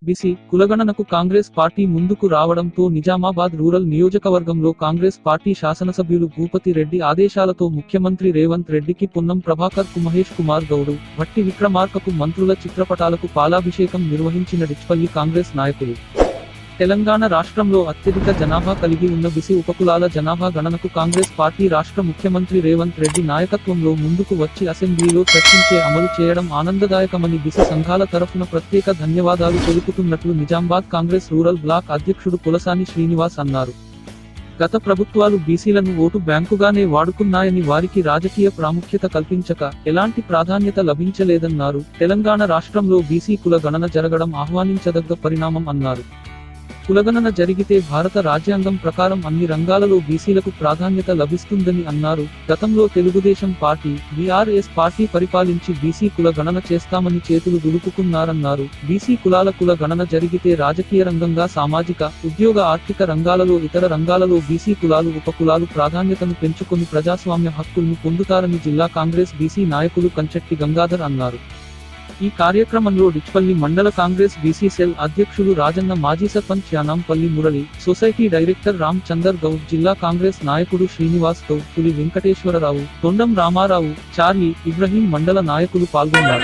BC కులగణనకు Congress party ముందుకు రావడంతో Nizamabad rural నియోజకవర్గంలో కాంగ్రెస్ పార్టీ శాసనసభ్యులు భూపతి రెడ్డి ఆదేశాలతో ముఖ్యమంత్రి రేవంత్ రెడ్డికి పొన్నం ప్రభాకర్ కు మహేష్ కుమార్ గౌడ్ భట్టి విక్రమార్కకు మంత్రుల చిత్రపటాలకు పాలాభిషేకం నిర్వహించిన డిచ్పల్లి కాంగ్రెస్ నాయకులు. తెలంగాణ రాష్ట్రంలో అత్యధిక జనాభా కలిగి ఉన్న బీసీ ఉపకులాల జనాభా గణనకు కాంగ్రెస్ పార్టీ రాష్ట్ర ముఖ్యమంత్రి రేవంత్ రెడ్డి నాయకత్వంలో ముందుకు వచ్చి అసెంబ్లీలో చర్చించే అమలు చేయడం ఆనందదాయకమని బీసీ సంఘాల తరఫున ప్రత్యేక ధన్యవాదాలు తెలుపుతున్నట్లు నిజామాబాద్ కాంగ్రెస్ రూరల్ బ్లాక్ అధ్యక్షుడు కులసాని శ్రీనివాస్ అన్నారు. గత ప్రభుత్వాలు బీసీలను ఓటు బ్యాంకుగానే వాడుకున్నాయని, వారికి రాజకీయ ప్రాముఖ్యత కల్పించక ఎలాంటి ప్రాధాన్యత లభించలేదన్నారు. తెలంగాణ రాష్ట్రంలో బీసీ కుల గణన జరగడం ఆహ్వానించదగ్గ పరిణామం అన్నారు. కులగణన జరిగితే భారత రాజ్యాంగం ప్రకారం అన్ని రంగాలలో బీసీలకు ప్రాధాన్యత లభిస్తుందని అన్నారు. గతంలో Telugu Desam party, BRS party పరిపాలించి BC కుల గణన చేస్తామని చేతులు దులుపుకున్నారన్నారు. బీసీ కులాల కుల గణన జరిగితే రాజకీయ రంగంగా, సామాజిక, ఉద్యోగ, ఆర్థిక రంగాలలో, ఇతర రంగాలలో బీసీ కులాలు, ఉపకులాలు ప్రాధాన్యతను పెంచుకొని ప్రజాస్వామ్య హక్కుల్ని పొందుతారని జిల్లా కాంగ్రెస్ బీసీ నాయకులు కంచెట్టి గంగాధర్ అన్నారు. ఈ కార్యక్రమంలో డిచ్పల్లి మండల కాంగ్రెస్ బీసీ సెల్ అధ్యక్షులు రాజన్న, మాజీ సర్పంచ్ యానాంపల్లి మురళి, సొసైటీ డైరెక్టర్ రామ్ చందర్ గౌడ్, జిల్లా కాంగ్రెస్ నాయకుడు శ్రీనివాస్ గౌడ్, పులి వెంకటేశ్వరరావు, తొండం రామారావు, చార్లీ, ఇబ్రహీం మండల నాయకులు పాల్గొన్నారు.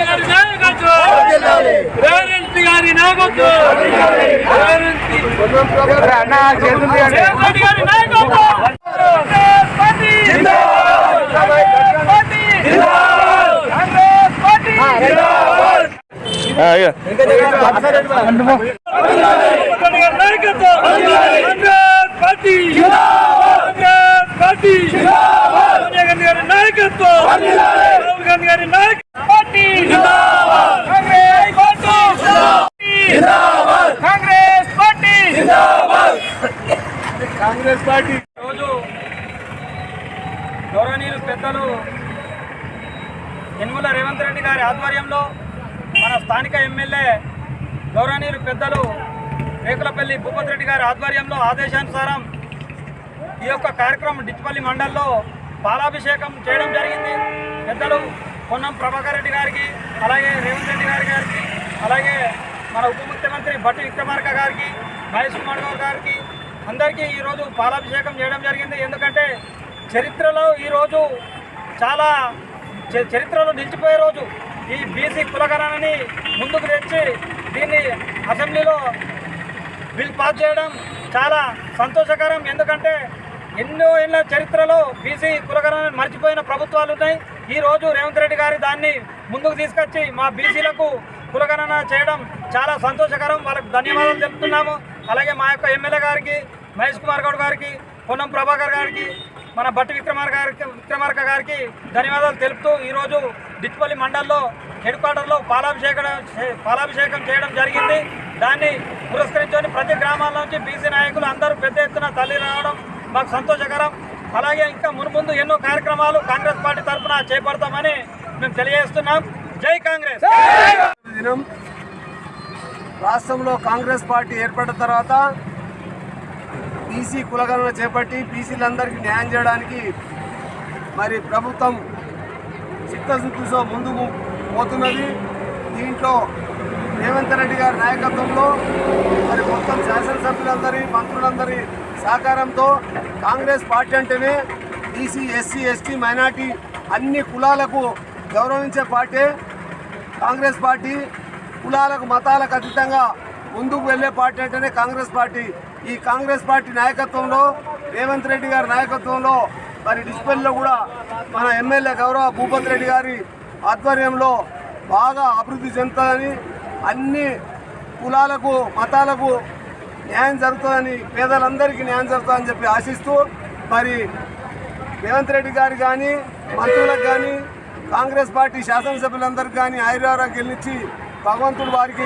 కాంగ్రెస్ పార్టీ రోజు గౌరవనీయులు పెద్దలు యనమల రేవంత్ రెడ్డి గారి ఆధ్వర్యంలో మన స్థానిక ఎమ్మెల్యే గౌరవనీయులు పెద్దలు రేకులపల్లి భూపతి రెడ్డి గారి ఆధ్వర్యంలో ఆదేశానుసారం ఈ యొక్క కార్యక్రమం డిచ్పల్లి మండల్లో పాలాభిషేకం చేయడం జరిగింది. పెద్దలు పొన్నం ప్రభాకర్ రెడ్డి గారికి, అలాగే రేవంత్ రెడ్డి గారికి, అలాగే మన ఉప ముఖ్యమంత్రి భట్టి విక్రమార్క గారికి, మహేష్ కుమార్ గౌడ్ గారికి అందరికీ ఈరోజు పాలాభిషేకం చేయడం జరిగింది. ఎందుకంటే చరిత్రలో ఈరోజు చాలా చరిత్రలో నిలిచిపోయే రోజు. ఈ బీసీ కులగణనని ముందుకు తెచ్చి దీన్ని అసెంబ్లీలో బిల్ పాస్ చేయడం చాలా సంతోషకరం. ఎందుకంటే ఎన్నో ఏళ్ళ చరిత్రలో బీసీ కులగణనని మర్చిపోయిన ప్రభుత్వాలు ఉన్నాయి. ఈరోజు రేవంత్ రెడ్డి గారి దాన్ని ముందుకు తీసుకొచ్చి మా బీసీలకు కులగణన చేయడం చాలా సంతోషకరం. వాళ్ళకి ధన్యవాదాలు తెలుపుతున్నాము. అలాగే మా యొక్క ఎమ్మెల్యే గారికి, మహేష్ కుమార్ గౌడ్ గారికి, పొన్నం ప్రభాకర్ గారికి, మన భట్టి విక్రమార్క గారికి ధన్యవాదాలు తెలుపుతూ ఈరోజు డిచ్పల్లి మండల్లో హెడ్ క్వార్టర్లో పాలాభిషేకం చేయడం జరిగింది. దాన్ని పురస్కరించుకొని ప్రతి గ్రామాల నుంచి బీసీ నాయకులు అందరూ పెద్ద ఎత్తున తల్లి రావడం మాకు సంతోషకరం. అలాగే ఇంకా మున్ముందు ఎన్నో కార్యక్రమాలు కాంగ్రెస్ పార్టీ తరఫున చేపడతామని మేము తెలియజేస్తున్నాం. జై కాంగ్రెస్. దినం రాష్ట్రంలో కాంగ్రెస్ పార్టీ ఏర్పడిన తర్వాత బీసీ కులగణన చేపట్టి బీసీలందరికీ న్యాయం చేయడానికి మరి ప్రభుత్వం చిత్తశుద్ధితో ముందుకు పోతున్నది. దీంట్లో రేవంత్ రెడ్డి గారి నాయకత్వంలో మరి మొత్తం శాసనసభ్యులందరి, మంత్రులందరి సహకారంతో కాంగ్రెస్ పార్టీ అంటేనే బీసీ, ఎస్సీ, ఎస్టీ, మైనార్టీ అన్ని కులాలకు గౌరవించే పార్టీ కాంగ్రెస్ పార్టీ. కులాలకు, మతాలకు అతీతంగా ముందుకు వెళ్ళే పార్టీ అంటేనే కాంగ్రెస్ పార్టీ. ఈ కాంగ్రెస్ పార్టీ నాయకత్వంలో, రేవంత్ రెడ్డి గారి నాయకత్వంలో మరి డిస్పెల్లో కూడా మన ఎమ్మెల్యే గౌరవ భూపతి రెడ్డి గారి ఆధ్వర్యంలో బాగా అభివృద్ధి చెందుతుందని, అన్ని కులాలకు, మతాలకు న్యాయం జరుగుతుందని, పేదలందరికీ న్యాయం జరుగుతుందని చెప్పి ఆశిస్తూ మరి రేవంత్ రెడ్డి గారు కానీ, మంత్రులకు కానీ, కాంగ్రెస్ పార్టీ శాసనసభ్యులందరికీ కానీ ఆయురారోగ్యాలు ఇచ్చి భగవంతుడు వారికి